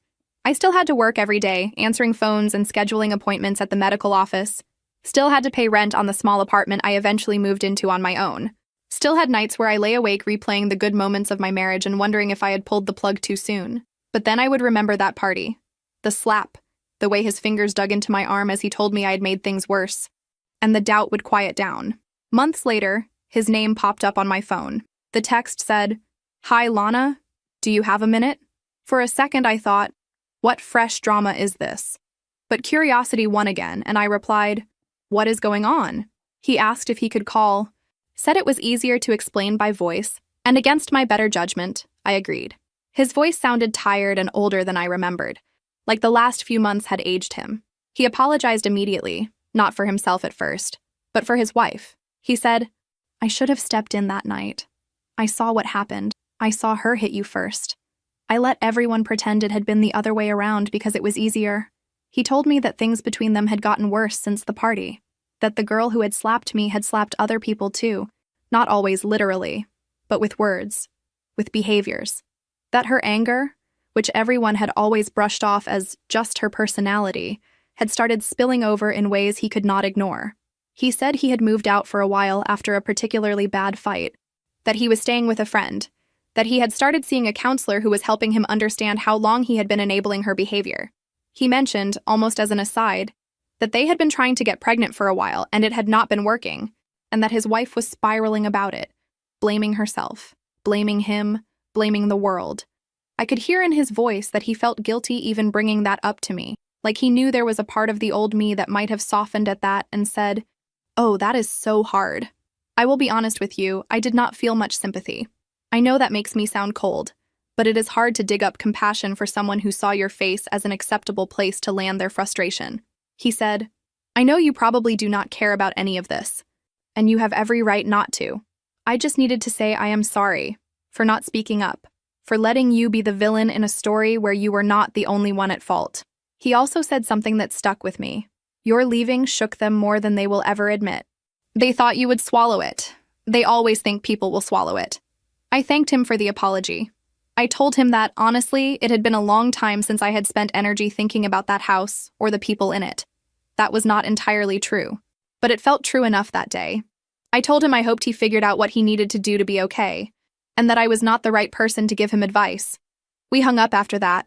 I still had to work every day, answering phones and scheduling appointments at the medical office. Still had to pay rent on the small apartment I eventually moved into on my own. Still had nights where I lay awake replaying the good moments of my marriage and wondering if I had pulled the plug too soon. But then I would remember that party. The slap. The way his fingers dug into my arm as he told me I had made things worse. And the doubt would quiet down. Months later, his name popped up on my phone. The text said, "Hi, Lana. Do you have a minute?" For a second I thought, what fresh drama is this? But curiosity won again, and I replied, "What is going on?" He asked if he could call, said it was easier to explain by voice, and against my better judgment, I agreed. His voice sounded tired and older than I remembered, like the last few months had aged him. He apologized immediately, not for himself at first, but for his wife. He said, "I should have stepped in that night. I saw what happened. I saw her hit you first. I let everyone pretend it had been the other way around because it was easier." He told me that things between them had gotten worse since the party, that the girl who had slapped me had slapped other people too, not always literally, but with words, with behaviors. That her anger, which everyone had always brushed off as just her personality, had started spilling over in ways he could not ignore. He said he had moved out for a while after a particularly bad fight, that he was staying with a friend, that he had started seeing a counselor who was helping him understand how long he had been enabling her behavior. He mentioned, almost as an aside, that they had been trying to get pregnant for a while and it had not been working, and that his wife was spiraling about it, blaming herself, blaming him, blaming the world. I could hear in his voice that he felt guilty even bringing that up to me, like he knew there was a part of the old me that might have softened at that and said, "Oh, that is so hard." I will be honest with you, I did not feel much sympathy. I know that makes me sound cold, but it is hard to dig up compassion for someone who saw your face as an acceptable place to land their frustration. He said, "I know you probably do not care about any of this, and you have every right not to. I just needed to say I am sorry for not speaking up, for letting you be the villain in a story where you were not the only one at fault." He also said something that stuck with me. "Your leaving shook them more than they will ever admit. They thought you would swallow it. They always think people will swallow it." I thanked him for the apology. I told him that, honestly, it had been a long time since I had spent energy thinking about that house or the people in it. That was not entirely true, but it felt true enough that day. I told him I hoped he figured out what he needed to do to be okay, and that I was not the right person to give him advice. We hung up after that.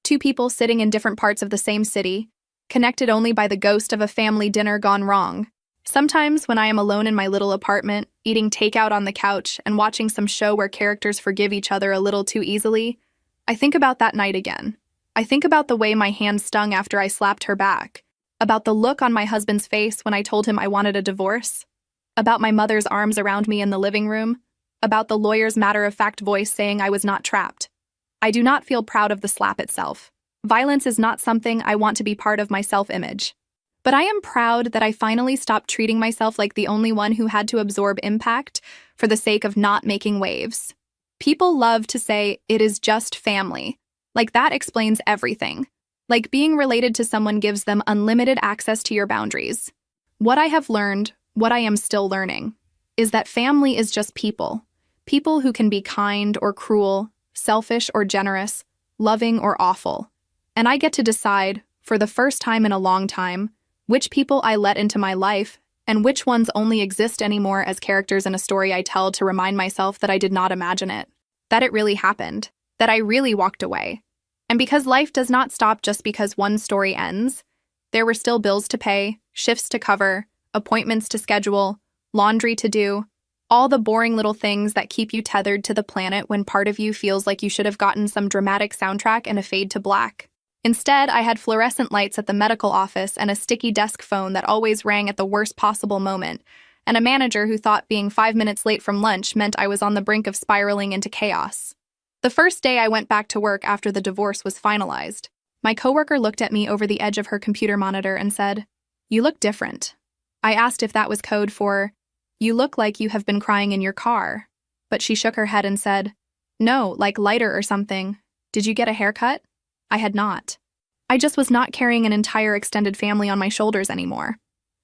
Two people sitting in different parts of the same city, connected only by the ghost of a family dinner gone wrong. Sometimes, when I am alone in my little apartment, eating takeout on the couch and watching some show where characters forgive each other a little too easily, I think about that night again. I think about the way my hand stung after I slapped her back, about the look on my husband's face when I told him I wanted a divorce, about my mother's arms around me in the living room, about the lawyer's matter-of-fact voice saying I was not trapped. I do not feel proud of the slap itself. Violence is not something I want to be part of my self-image. But I am proud that I finally stopped treating myself like the only one who had to absorb impact for the sake of not making waves. People love to say, it is just family. Like that explains everything. Like being related to someone gives them unlimited access to your boundaries. What I have learned, what I am still learning, is that family is just people. People who can be kind or cruel, selfish or generous, loving or awful. And I get to decide, for the first time in a long time, which people I let into my life, and which ones only exist anymore as characters in a story I tell to remind myself that I did not imagine it, that it really happened, that I really walked away. And because life does not stop just because one story ends, there were still bills to pay, shifts to cover, appointments to schedule, laundry to do, all the boring little things that keep you tethered to the planet when part of you feels like you should have gotten some dramatic soundtrack and a fade to black. Instead, I had fluorescent lights at the medical office and a sticky desk phone that always rang at the worst possible moment, and a manager who thought being 5 minutes late from lunch meant I was on the brink of spiraling into chaos. The first day I went back to work after the divorce was finalized, my coworker looked at me over the edge of her computer monitor and said, "You look different." I asked if that was code for, "You look like you have been crying in your car," but she shook her head and said, "No, like lighter or something. Did you get a haircut?" I had not. I just was not carrying an entire extended family on my shoulders anymore.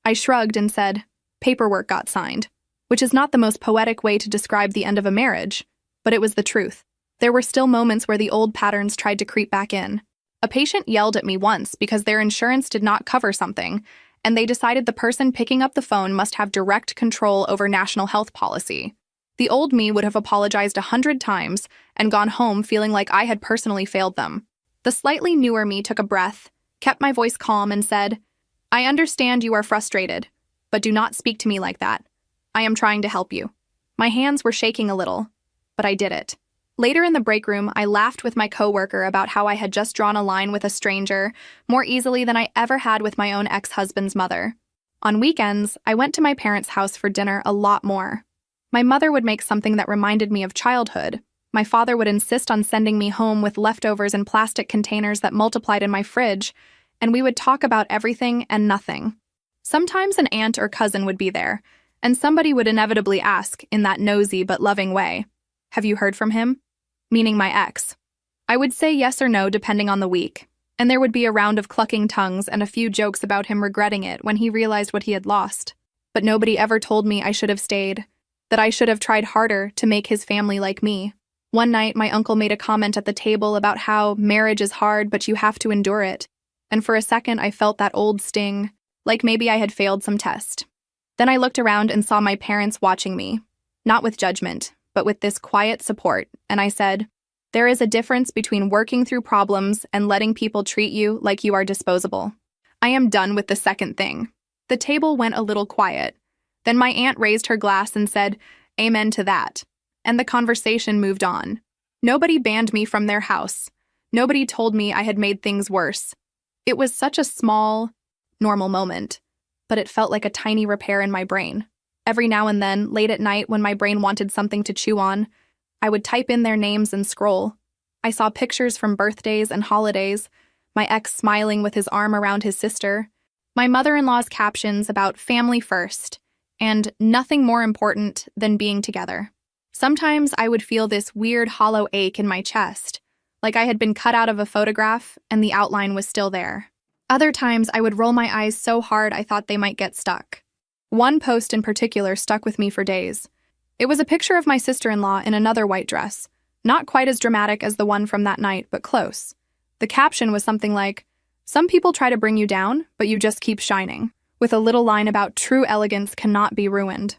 I shrugged and said, "Paperwork got signed," which is not the most poetic way to describe the end of a marriage, but it was the truth. There were still moments where the old patterns tried to creep back in. A patient yelled at me once because their insurance did not cover something, and they decided the person picking up the phone must have direct control over national health policy. The old me would have apologized 100 times and gone home feeling like I had personally failed them. The slightly newer me took a breath, kept my voice calm, and said, "I understand you are frustrated, but do not speak to me like that. I am trying to help you." My hands were shaking a little, but I did it. Later in the break room, I laughed with my coworker about how I had just drawn a line with a stranger more easily than I ever had with my own ex-husband's mother. On weekends, I went to my parents' house for dinner a lot more. My mother would make something that reminded me of childhood. My father would insist on sending me home with leftovers in plastic containers that multiplied in my fridge, and we would talk about everything and nothing. Sometimes an aunt or cousin would be there, and somebody would inevitably ask, in that nosy but loving way, "Have you heard from him?" Meaning my ex. I would say yes or no depending on the week, and there would be a round of clucking tongues and a few jokes about him regretting it when he realized what he had lost. But nobody ever told me I should have stayed, that I should have tried harder to make his family like me. One night, my uncle made a comment at the table about how marriage is hard, but you have to endure it. And for a second, I felt that old sting, like maybe I had failed some test. Then I looked around and saw my parents watching me, not with judgment, but with this quiet support, and I said, "There is a difference between working through problems and letting people treat you like you are disposable. I am done with the second thing." The table went a little quiet. Then my aunt raised her glass and said, "Amen to that." And the conversation moved on. Nobody banned me from their house. Nobody told me I had made things worse. It was such a small, normal moment, but it felt like a tiny repair in my brain. Every now and then, late at night when my brain wanted something to chew on, I would type in their names and scroll. I saw pictures from birthdays and holidays, my ex smiling with his arm around his sister, my mother-in-law's captions about family first, and nothing more important than being together. Sometimes I would feel this weird hollow ache in my chest, like I had been cut out of a photograph and the outline was still there. Other times I would roll my eyes so hard I thought they might get stuck. One post in particular stuck with me for days. It was a picture of my sister-in-law in another white dress, not quite as dramatic as the one from that night, but close. The caption was something like, "Some people try to bring you down, but you just keep shining," with a little line about true elegance cannot be ruined.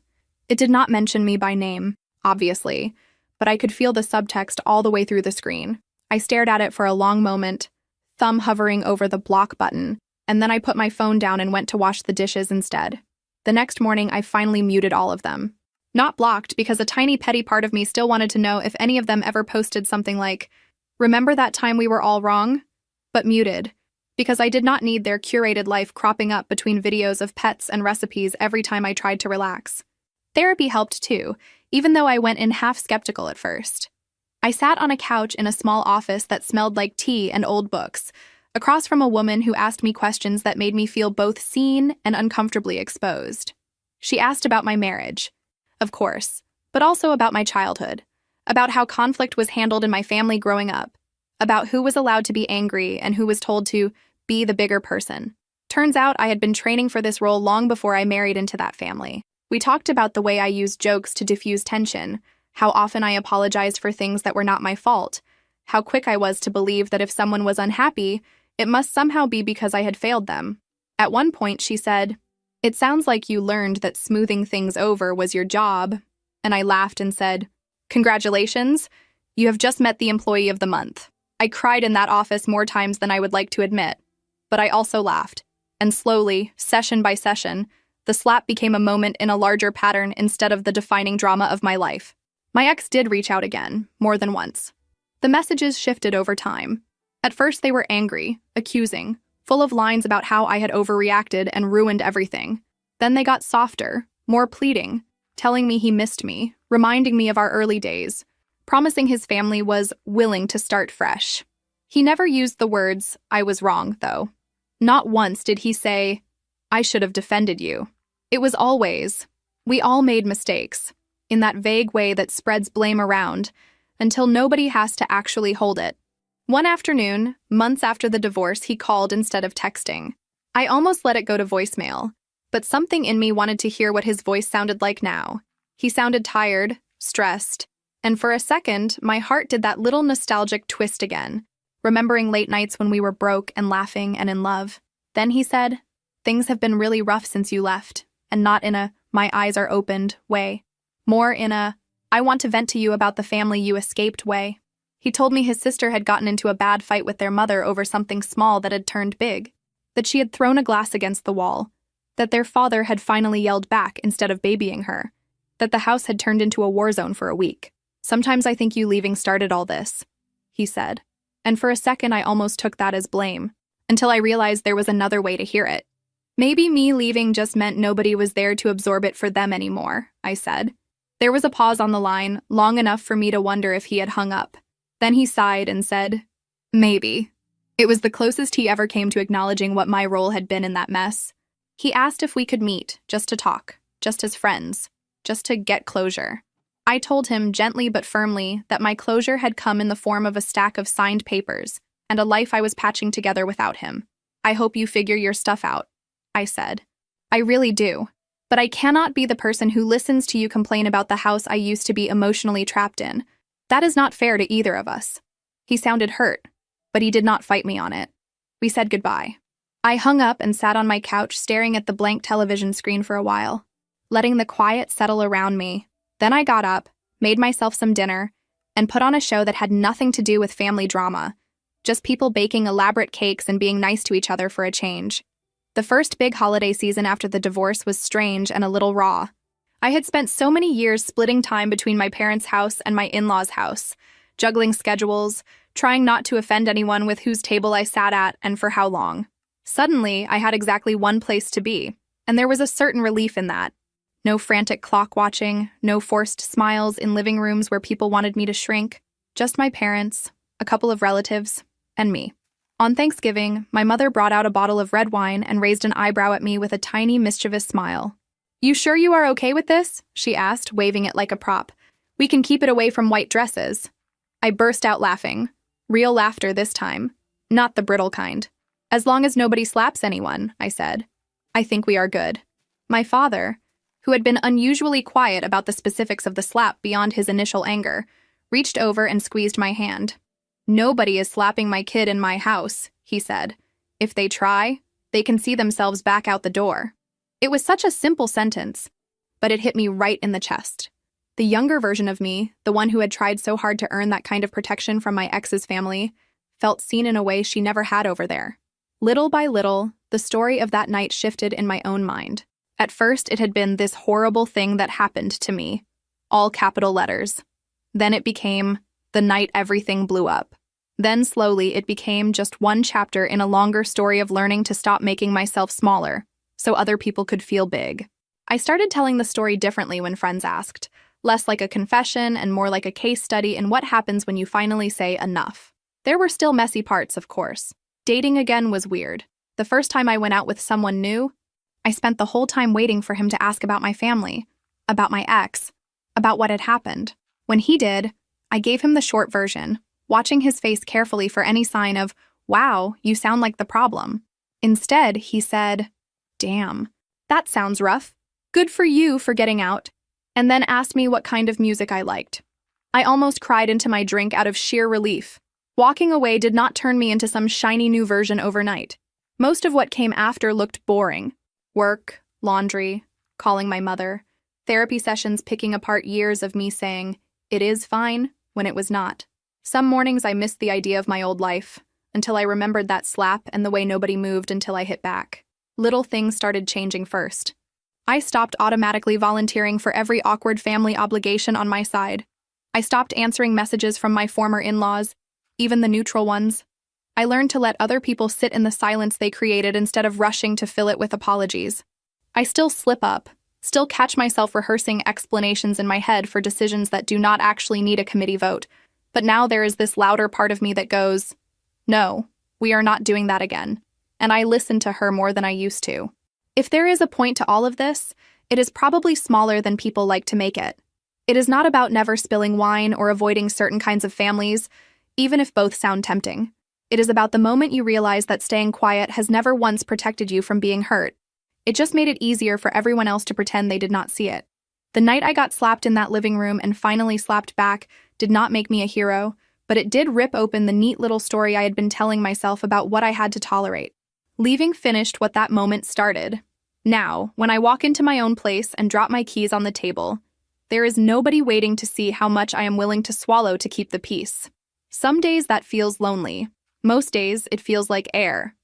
It did not mention me by name, obviously, but I could feel the subtext all the way through the screen. I stared at it for a long moment, thumb hovering over the block button, and then I put my phone down and went to wash the dishes instead. The next morning, I finally muted all of them. Not blocked, because a tiny petty part of me still wanted to know if any of them ever posted something like, "Remember that time we were all wrong?" But muted, because I did not need their curated life cropping up between videos of pets and recipes every time I tried to relax. Therapy helped too, even though I went in half skeptical at first. I sat on a couch in a small office that smelled like tea and old books, across from a woman who asked me questions that made me feel both seen and uncomfortably exposed. She asked about my marriage, of course, but also about my childhood, about how conflict was handled in my family growing up, about who was allowed to be angry and who was told to be the bigger person. Turns out I had been training for this role long before I married into that family. We talked about the way I used jokes to diffuse tension, how often I apologized for things that were not my fault, how quick I was to believe that if someone was unhappy, it must somehow be because I had failed them. At one point, she said, "It sounds like you learned that smoothing things over was your job." And I laughed and said, "Congratulations, you have just met the employee of the month." I cried in that office more times than I would like to admit, but I also laughed. And slowly, session by session, the slap became a moment in a larger pattern instead of the defining drama of my life. My ex did reach out again, more than once. The messages shifted over time. At first they were angry, accusing, full of lines about how I had overreacted and ruined everything. Then they got softer, more pleading, telling me he missed me, reminding me of our early days, promising his family was willing to start fresh. He never used the words, "I was wrong," though. Not once did he say, "I should have defended you." It was always, "We all made mistakes," in that vague way that spreads blame around, until nobody has to actually hold it. One afternoon, months after the divorce, he called instead of texting. I almost let it go to voicemail, but something in me wanted to hear what his voice sounded like now. He sounded tired, stressed, and for a second, my heart did that little nostalgic twist again, remembering late nights when we were broke and laughing and in love. Then he said, "Things have been really rough since you left," and not in a "my eyes are opened" way. More in a "I want to vent to you about the family you escaped" way. He told me his sister had gotten into a bad fight with their mother over something small that had turned big, that she had thrown a glass against the wall, that their father had finally yelled back instead of babying her, that the house had turned into a war zone for a week. "Sometimes I think you leaving started all this," he said. And for a second I almost took that as blame, until I realized there was another way to hear it. "Maybe me leaving just meant nobody was there to absorb it for them anymore," I said. There was a pause on the line, long enough for me to wonder if he had hung up. Then he sighed and said, "Maybe." It was the closest he ever came to acknowledging what my role had been in that mess. He asked if we could meet, just to talk, just as friends, just to get closure. I told him gently but firmly that my closure had come in the form of a stack of signed papers and a life I was patching together without him. "I hope you figure your stuff out," I said. "I really do. But I cannot be the person who listens to you complain about the house I used to be emotionally trapped in. That is not fair to either of us." He sounded hurt, but he did not fight me on it. We said goodbye. I hung up and sat on my couch staring at the blank television screen for a while, letting the quiet settle around me. Then I got up, made myself some dinner, and put on a show that had nothing to do with family drama, just people baking elaborate cakes and being nice to each other for a change. The first big holiday season after the divorce was strange and a little raw. I had spent so many years splitting time between my parents' house and my in-laws' house, juggling schedules, trying not to offend anyone with whose table I sat at and for how long. Suddenly, I had exactly one place to be, and there was a certain relief in that. No frantic clock watching, no forced smiles in living rooms where people wanted me to shrink. Just my parents, a couple of relatives, and me. On Thanksgiving, my mother brought out a bottle of red wine and raised an eyebrow at me with a tiny, mischievous smile. "You sure you are okay with this?" she asked, waving it like a prop. "We can keep it away from white dresses." I burst out laughing. Real laughter this time. Not the brittle kind. "As long as nobody slaps anyone," I said. "I think we are good." My father, who had been unusually quiet about the specifics of the slap beyond his initial anger, reached over and squeezed my hand. "Nobody is slapping my kid in my house," he said. "If they try, they can see themselves back out the door." It was such a simple sentence, but it hit me right in the chest. The younger version of me, the one who had tried so hard to earn that kind of protection from my ex's family, felt seen in a way she never had over there. Little by little, the story of that night shifted in my own mind. At first, it had been this horrible thing that happened to me, all capital letters. Then it became the night everything blew up. Then slowly it became just one chapter in a longer story of learning to stop making myself smaller so other people could feel big. I started telling the story differently when friends asked, less like a confession and more like a case study in what happens when you finally say enough. There were still messy parts, of course. Dating again was weird. The first time I went out with someone new, I spent the whole time waiting for him to ask about my family, about my ex, about what had happened. When he did, I gave him the short version, watching his face carefully for any sign of, "Wow, you sound like the problem." Instead, he said, "Damn, that sounds rough. Good for you for getting out," and then asked me what kind of music I liked. I almost cried into my drink out of sheer relief. Walking away did not turn me into some shiny new version overnight. Most of what came after looked boring. Work, laundry, calling my mother, therapy sessions picking apart years of me saying, "It is fine," when it was not. Some mornings I missed the idea of my old life, until I remembered that slap and the way nobody moved until I hit back. Little things started changing first. I stopped automatically volunteering for every awkward family obligation on my side. I stopped answering messages from my former in-laws, even the neutral ones. I learned to let other people sit in the silence they created instead of rushing to fill it with apologies. I still slip up, still catch myself rehearsing explanations in my head for decisions that do not actually need a committee vote, but now there is this louder part of me that goes, "No, we are not doing that again," and I listen to her more than I used to. If there is a point to all of this, it is probably smaller than people like to make it. It is not about never spilling wine or avoiding certain kinds of families, even if both sound tempting. It is about the moment you realize that staying quiet has never once protected you from being hurt. It just made it easier for everyone else to pretend they did not see it. The night I got slapped in that living room and finally slapped back did not make me a hero, but it did rip open the neat little story I had been telling myself about what I had to tolerate. Leaving finished what that moment started. Now, when I walk into my own place and drop my keys on the table, there is nobody waiting to see how much I am willing to swallow to keep the peace. Some days that feels lonely. Most days it feels like air.